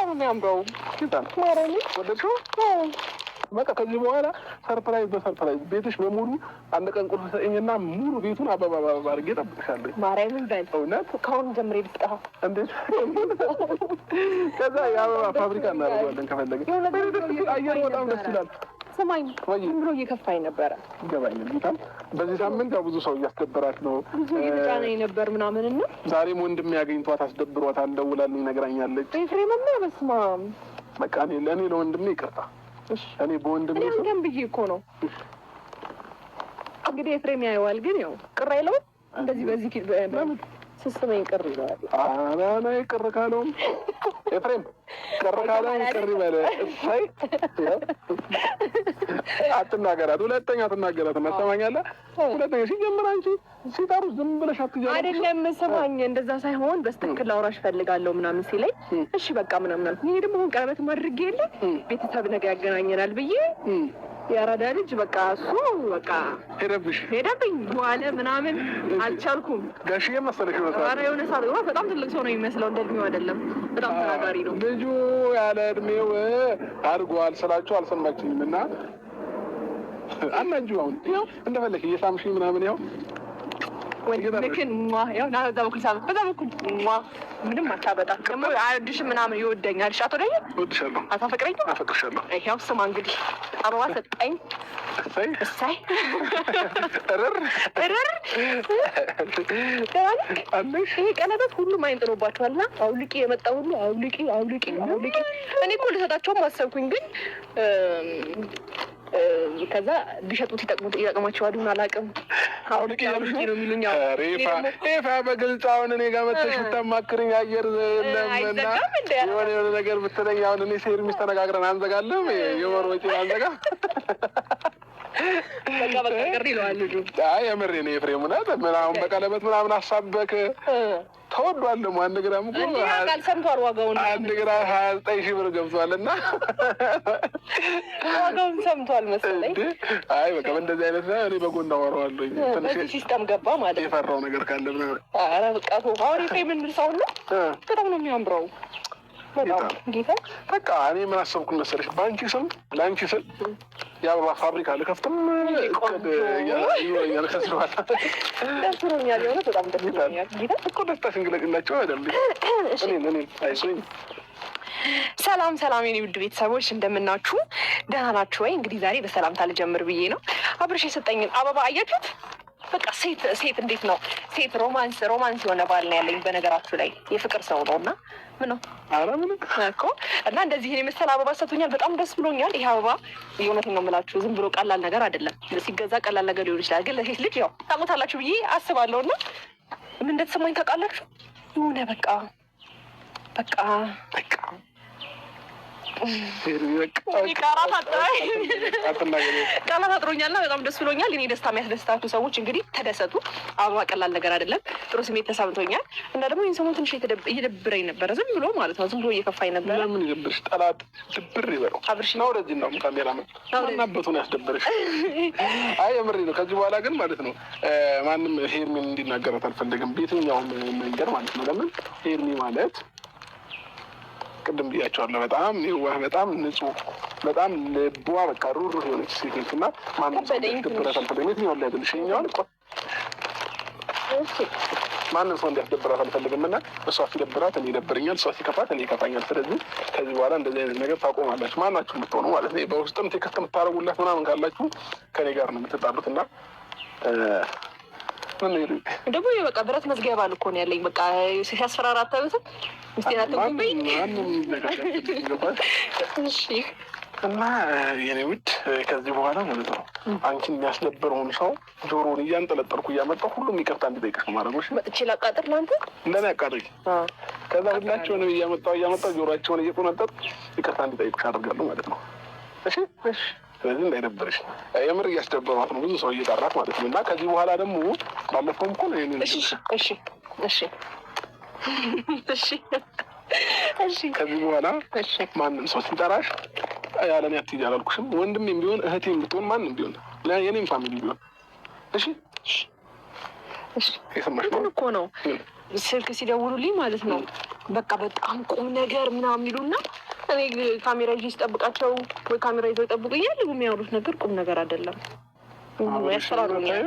በጣም ነው የሚያምረው። ማረኝ ወደድሽው? በቃ ከዚህ በኋላ ሰርፕራይዝ በሰርፕራይዝ ቤትሽ በሙሉ አንድ ቀን ቁልፍ ሰጠኝና ሙሉ ቤቱን አበባ አድርጌ እጠብቅሻለሁ። ማርያምን በል እውነት ከአሁን ጀምሬ ልስጥህ። እንዴት? ከዛ የአበባ ፋብሪካ እናደርገዋለን ከፈለግን። አየሩ በጣም ደስ ይላል። ሰማኝ ምን ብሎ እየከፋኝ ነበረ። ይገባኛል። ጌታም በዚህ ሳምንት ያው ብዙ ሰው እያስደበራት ነው። ብዙ እየተጫነኝ ነበር ምናምን እና ዛሬም ወንድሜ ያገኝቷት አስደብሯታል። ደውላልኝ ነግራኛለች። ኤፍሬምማ በስመ አብ በቃ ለእኔ ለወንድሜ ይቅርታ። እኔ በወንድሜ ግን ብዬ እኮ ነው እንግዲህ ኤፍሬም ያየዋል። ግን ያው ቅር አይለውም እንደዚህ በዚህ ስስመኝ ቅር ይለዋል። አና ቅር ካለውም ኤፍሬም ቅር ካለውም ቅር ይበለ። እሰይ አትናገራት፣ ሁለተኛ አትናገራት። መሰማኛለህ? ሁለተኛ ሲጀምር አንቺ ሲጠሩ ዝም ብለሽ አትጀምሪ። አይደለም ስማኝ፣ እንደዛ ሳይሆን በስትክክል ላውራሽ ፈልጋለሁ ምናምን ሲለኝ እሺ በቃ ምናምን አልኩኝ። ይሄ ደግሞ ቀለበት ማድረግ የለ ቤተሰብ ነገ ያገናኘናል ብዬ የአራዳ ልጅ በቃ እሱ በቃ ሄደብኝ በኋላ ምናምን አልቻልኩም። ጋሽዬ መሰለሽ ነው ታዲያ የሆነ ሳር በጣም ትልቅ ሰው ነው የሚመስለው። እንደ እድሜው አይደለም፣ በጣም ተናጋሪ ነው ልጁ። ያለ እድሜው አድርጓል ስላችሁ አልሰማችኝም። እና አናጁ አሁን ያው እንደፈለክ እየሳምሽኝ ምናምን ያው ወይልክን ያው ና በዛ በኩል ሳብ በዛ በኩል ምንም አታበጣ ደግሞ አይወድሽ ምናምን ይወደኛል። እሺ አትወደኝ? እወድሻለሁ። አታፈቅረኝ? አፈቅርሻለሁ። ይሄው ስማ እንግዲህ አበባ ሰጠኝ። እሰይ እረር አለሽ። ይሄ ቀለበት ሁሉም አይን ጥሎባቸዋልና አውልቂ የመጣ ሁሉ አውልቂ። እኔ እኮ ልሰጣቸውም አሰብኩኝ ግን ከዛ ቢሸጡት ይጠቅማቸዋል። አላውቅም። አውልቂ ነው የሚሉኝ። ሬፋ በግልጽ አሁን እኔ ጋር መተሽ ብታማክርኝ አየር የለምና የሆነ ነገር ብትለኝ አሁን እኔ ሴር ሚስት ተነጋግረን አንዘጋለም የወር ወጪ አንዘጋ በቃ ቅር ይለዋል ልጁ። አይ የምሬ ነው ኤፍሬም እውነት ምናምን በቀለበት ምናምን አሳበክ ተወዷል። ደግሞ 1 ግራም እኮ ቃል ሰምቷል ዋጋውን 1 ግራም 29,000 ብር ገብቷል። እና ዋጋውን ሰምቷል መሰለኝ። አይ በቃ እንደዚህ አይነት ነው። እኔ በጎን አወራዋለሁ። ትንሽ ሲስተም ገባ ማለት የፈራው ነገር ካለ ምናምን ኧረ በቃ ተው። አሁን ኤፍሬም ምን ሰው ነው በጣም ነው የሚያምረው። በቃ እኔ ምን አሰብኩኝ መሰለሽ በአንቺ ስም ለአንቺ ስል የአበባ ፋብሪካ ልከፍትም እቅድ ይኖረኛል። ከዚህ በኋላ ደስ ብሎኛል። የሆነ በጣም ደስ ብሎኛል። እኮ ደስታሽን ግለጭላቸው አይደል? እኔ አይሶኝ። ሰላም የኔ ውድ ቤተሰቦች እንደምናችሁ፣ ደህና ናችሁ ወይ? እንግዲህ ዛሬ በሰላምታ ልጀምር ብዬ ነው። አብርሽ የሰጠኝን አበባ አያችሁት? በቃ ሴት እንዴት ነው ሴት ሮማንስ የሆነ ባል ነው ያለኝ። በነገራችሁ ላይ የፍቅር ሰው ነው እና ምን ነው እኮ እና እንደዚህ የመሰለ አበባ ሰጥቶኛል። በጣም ደስ ብሎኛል። ይሄ አበባ የእውነቴን ነው የምላችሁ ዝም ብሎ ቀላል ነገር አይደለም። ሲገዛ ቀላል ነገር ሊሆን ይችላል፣ ግን ለሴት ልጅ ያው ታውቁታላችሁ ብዬ አስባለሁ። እና ምን እንደተሰማኝ ታውቃላችሁ? የሆነ በቃ ቃላት አጥሮኛልና በጣም ደስ ብሎኛል። እኔ ደስታ የሚያስደስታችሁ ሰዎች እንግዲህ ተደሰቱ። አበባ ቀላል ነገር አይደለም። ጥሩ ስሜት ተሰምቶኛል። እና ደግሞ ይህን ሰሞኑን ትንሽ እየደብረኝ ነበረ፣ ዝም ብሎ ማለት ነው። ዝም ብሎ እየከፋኝ ነበረ። ምን ይደብርሽ? ጠላት ድብር ይበለው። አብርሽ ነው ወደዚህ ነው ካሜራ ማናበቱን ያስደብርሽ። አይ የምሬ ነው። ከዚህ በኋላ ግን ማለት ነው ማንም ሄርሚን እንዲናገራት አልፈለግም፣ በየትኛውም መንገድ ማለት ነው። ለምን ሄርሚ ማለት ቅድም ብያቸዋለሁ። በጣም የዋህ፣ በጣም ንጹህ፣ በጣም ልቧ በቃ ሩሩህ የሆነች ሴት ነች እና ማንም ሰው እንዲያስደብራት አልፈልግም። የትኛውን ላይ ያደልሽ ኛውን ማንም ሰው እንዲያስደብራት አልፈልግም እና እሷ ሲደብራት እኔ ይደብረኛል፣ እሷ ሲከፋት እኔ ይከፋኛል። ስለዚህ ከዚህ በኋላ እንደዚህ አይነት ነገር ታቆማላችሁ። ማናችሁ የምትሆኑ ማለት ነው። በውስጥም ቴክስት የምታደርጉላት ምናምን ካላችሁ ከኔ ጋር ነው የምትጣሉት እና ደግሞ በቃ ብረት መዝጊያ ባል እኮ ነው ያለኝ። በቃ ሲያስፈራራ አታዩትም? ምስቴን አትንኩብኝ። እና የኔ ውድ ከዚህ በኋላ ማለት ነው አንቺን የሚያስደብረውን ሰው ጆሮውን እያንጠለጠልኩ እያመጣሁ ሁሉም ይቅርታ እንዲጠይቅሽ ማድረጎች መጥቼ ላቃጥር ለአንተ እንደኔ አቃጥሪ። ከዛ ሁላቸውን እያመጣሁ ጆሮቸውን እየቆነጠጥ ይቅርታ እንዲጠይቅሽ አደርጋለሁ ማለት ነው። እሺ ስለዚህ እንዳይደብርሽ። የምር እያስደበሯት ነው ብዙ ሰው እየጠራት ማለት ነው። እና ከዚህ በኋላ ደግሞ ባለፈውም እኮ ነው ይሄንን ከዚህ በኋላ ማንም ሰው ሲጠራሽ ያለኔ አትይጂ አላልኩሽም? ወንድሜም ቢሆን እህቴም ብትሆን ማንም ቢሆን የኔም ፋሚሊ ቢሆን እሺ የሰማሽ ነው እኮ ነው። ስልክ ሲደውሉልኝ ማለት ነው በቃ በጣም ቁም ነገር ምናምን ይሉና እኔ ካሜራ ይዤ ስጠብቃቸው ወይ ካሜራ ይዘው ይጠብቁኛል። የሚያወሩት ነገር ቁም ነገር አይደለም። ያስፈራሩኛል።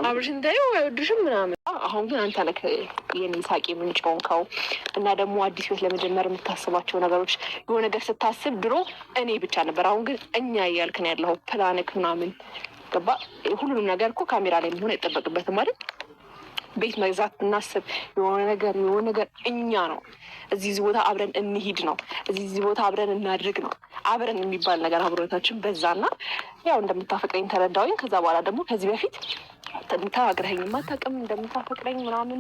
አብርሽን ታየው አይወድሽም ምናምን። አሁን ግን አንተ ነህ የኔ ሳቂ ምንጭ ሆንከው እና ደግሞ አዲስ ህይወት ለመጀመር የምታስባቸው ነገሮች የሆነ ነገር ስታስብ ድሮ እኔ ብቻ ነበር፣ አሁን ግን እኛ እያልክ ነው ያለው። ፕላንክ ምናምን ገባ። ሁሉንም ነገር እኮ ካሜራ ላይ መሆን አይጠበቅበትም አይደል? ቤት መግዛት እናስብ የሆነ ነገር እኛ ነው እዚህ ቦታ አብረን እንሂድ ነው፣ እዚህ ቦታ አብረን እናድርግ ነው። አብረን የሚባል ነገር አብሮታችን በዛና ያው እንደምታፈቅረኝ ተረዳሁኝ። ከዛ በኋላ ደግሞ ከዚህ በፊት ተናግረኸኝ ማታውቅም እንደምታፈቅረኝ ምናምን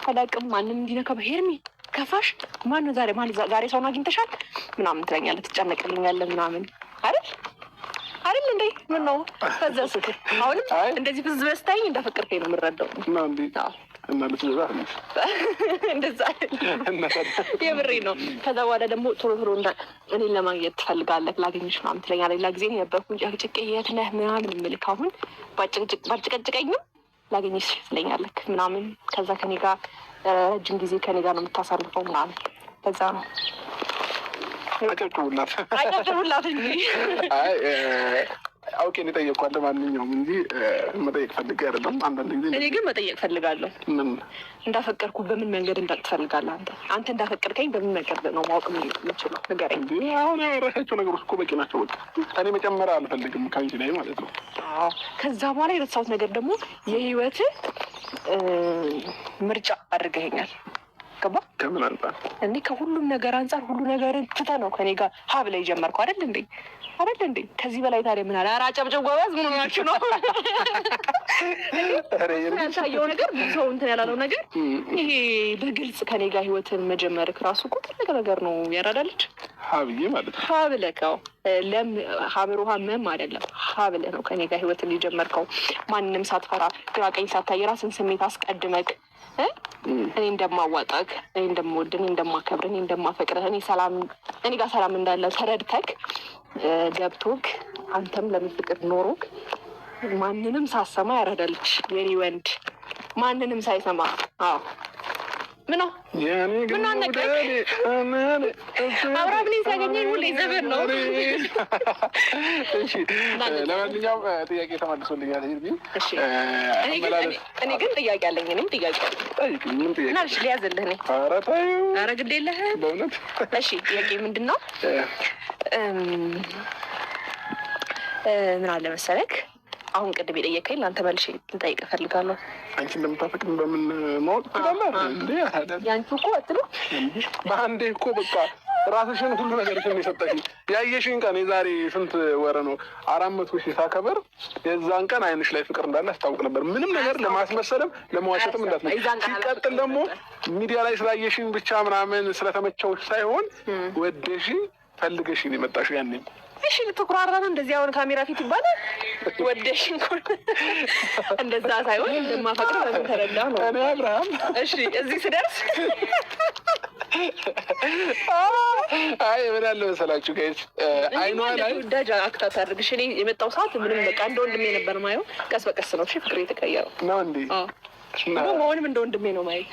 አላውቅም። ማንም እንዲነካ ሄርሚ ከፋሽ ማነው ዛሬ ሰውን አግኝተሻል ምናምን ትለኛለህ፣ ትጨነቅልኛለህ ምናምን አይደል እንዴ? ምን ነው ከዛ ስክ አሁንም እንደዚህ ብዙ በስታኝ እንደፈቀርከኝ ነው የምረዳው ነው እንዴ? እና ልትገዛ እንደዛ የምሬ ነው። ከዛ በኋላ ደግሞ ቶሎ እኔን ለማግኘት ትፈልጋለህ ላገኝሽ ምናምን ትለኛለህ። ሌላ ጊዜ የነበርኩኝ ጭቅጭቅ የት ነህ ምናምን የምልክ አሁን ባጭቀጭቀኝም ላገኝሽ ትለኛለህ ምናምን። ከዛ ከኔ ጋር ረጅም ጊዜ ከኔ ጋር ነው የምታሳልፈው ምናምን። ከዛ ነው አጨብጭቡላት እንጂ አውቄ ነው የጠየቅኳት ለማንኛውም እንጂ መጠየቅ ፈልጌ አይደለም። አንዳንድ ጊዜ እኔ ግን መጠየቅ ፈልጋለሁ። እንዳፈቀርኩ በምን መንገድ እንዳትፈልጋለህ አንተ እንዳፈቀርከኝ በምን መንገድ ነው ማወቅ የምችለው? ንገረኝ። አሁን ያወራሻቸው ነገሮች እኮ በቂ ናቸው። በቃ እኔ መጨመር አልፈልግም ከአንቺ ላይ ማለት ነው። ከዛ በኋላ የረሳሁት ነገር ደግሞ የህይወት ምርጫ አድርገኸኛል። ገባ? ከምን አንጻር እንዴ? ከሁሉም ነገር አንጻር ሁሉ ነገርን ትተህ ነው ከኔ ጋር ሀብላ የጀመርከው አይደል እንዴ? ከዚህ በላይ ታዲያ ምን አለ? ኧረ አጨብጭብ ጎበዝ። ምን ሆናችሁ ነው? ያልታየው ነገር ሰው እንትን ያላለው ነገር ይሄ በግልጽ ከኔ ጋር ህይወትን መጀመርክ ራሱ እኮ ትልቅ ነገር ነው። ያራዳለች ሀብዬ ማለት ነው። ሀብለከው ሀብሮ ሀመም አይደለም። ሀብለህ ነው ከኔ ጋር ህይወትን የጀመርከው ማንንም ሳትፈራ ግራ ቀኝ ሳታይ ራስን ስሜት አስቀድመክ እኔ እንደማዋጣክ፣ እኔ እንደምወድ፣ እኔ እንደማከብር፣ እኔ እንደማፈቅርህ፣ እኔ ጋር ሰላም እንዳለ ተረድተክ ገብቶክ አንተም ለምን ፍቅር ኖሮክ ማንንም ሳሰማ ያረዳልች የኔ ወንድ ማንንም ሳይሰማ ምን ነው ምን አነቀኝ? አብራብልኝ ሲያገኘኝ ሁሌ ዘበር ነው። እሺ ለማንኛውም ጥያቄ ተመልሶልኛል። እኔ ግን ጥያቄ አለኝ። ምን ጥያቄ ናልሽ? ሊያዝልህ እኔ ኧረ ግድ የለህም በእውነት። እሺ ጥያቄ ምንድን ነው? ምን አለ መሰለክ አሁን ቅድም የጠየቀኝ ለአንተ መልሼ ልጠይቅ እፈልጋለሁ። አንቺ እንደምታፈቅድ በምን ማወቅ ትችላለህ እንዴ? ያንቺ እኮ አትሉ በአንዴ እኮ በቃ ራስሽን ሁሉ ነገር የሰጠሽኝ ያየሽኝ ቀን የዛሬ ስንት ወረ ነው 400,000 ሳከበር የዛን ቀን አይንሽ ላይ ፍቅር እንዳለ አስታውቅ ነበር። ምንም ነገር ለማስመሰልም ለመዋሸትም እንዳትመ ሲቀጥል ደግሞ ሚዲያ ላይ ስላየሽኝ ብቻ ምናምን ስለተመቸውሽ ሳይሆን ወደሽኝ ፈልገሽኝ የመጣሽው ያኔ። እሺ ልትኩራራ ነው እንደዚህ አሁን ካሜራ ፊት ይባላል? ወደሽ እንኳን እንደዛ ሳይሆን እንደማፈቅር በምን ተረዳህ ነው? እኔ አብርሃም እሺ እዚህ ስደርስ አይ ምን አለ መሰላችሁ ጋይስ አይኗ ላይ ወዳጅ አክታት አድርግሽ። እኔ የመጣው ሰዓት ምንም በቃ እንደ ወንድሜ ነበር ማየው። ቀስ በቀስ ነው እሺ ፍቅሬ የተቀየረው ነው እንዴ? ነው መሆንም እንደ ወንድሜ ነው ማየው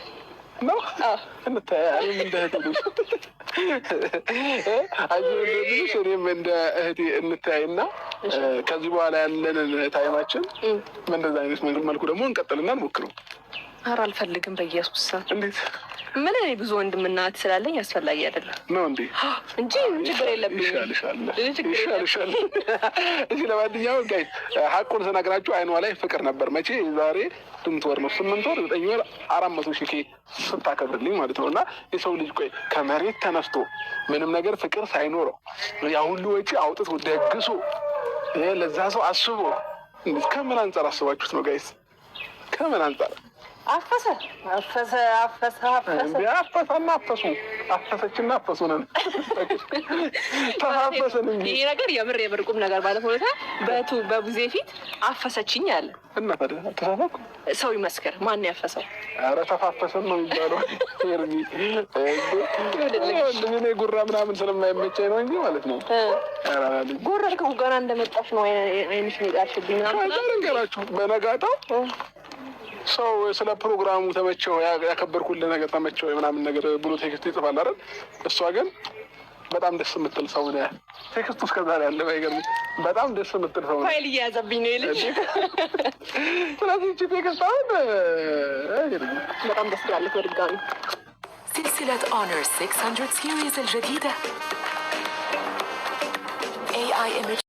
ነው እንታያለን። እንደ እህቴ አየሁልሽ እኔም እንደ እህቴ እንታይና ከዚህ በኋላ ያለንን ታይማችን በእንደዛ አይነት መልኩ ደግሞ እንቀጥልና እንሞክረው። ኧረ አልፈልግም በኢየሱስ ስም። እንዴት? ምን እኔ ብዙ ወንድምና እህት ስላለኝ አስፈላጊ አይደለም ነው እንዴ? እንጂ ችግር የለብኝም። ይሻልሻል። እሺ ለማንኛውም ጋይስ ሀቁን ስነግራችሁ አይኗ ላይ ፍቅር ነበር። መቼ? ዛሬ 8 ወር ነው 8 ወር 9 ወር 400,000 ስታከብርልኝ ማለት ነው። እና የሰው ልጅ ቆይ ከመሬት ተነስቶ ምንም ነገር ፍቅር ሳይኖረው ያ ሁሉ ወጪ አውጥቶ ደግሶ ለዛ ሰው አስቦ ከምን አንጻር አስባችሁት ነው ጋይስ? ከምን አንጻር አፈሰና አፈሱ ነን ተፋፈሰን እንጂ ይሄ ነገር የምር ቁም ነገር ባለ ሁኔታ በቡዜ ፊት አፈሰችኝ አለ እና ታዲያ ተፋፈኩ። ሰው ይመስከር ማን ያፈሰው? ኧረ ተፋፈሰን ነው የሚባለው። እኔ ጉራ ምናምን ስለማይመቸኝ ነው እንጂ ማለት ነው። ጉራ ከጉጋና እንደመጣሽ ነው አይንሽ ነው ያልሽብኝ ምናምን ነገራችሁ። በነጋታው ሰው ስለ ፕሮግራሙ ተመቸው ያከበርኩልህ ነገር ተመቸው ምናምን ነገር ብሎ ቴክስት ይጽፋል አይደል? እሷ ግን በጣም ደስ የምትል ሰው ነህ። ቴክስቱ እስከዛሬ ያለ ባይገርም በጣም ደስ የምትል ሰው ነህ። ፋይል እየያዘብኝ ነው ይልሽ። ስለዚህ እቺ ቴክስት አሁን በጣም ደስ ያለች በድጋሚ سلسلة Honor 600 Series الجديدة AI Image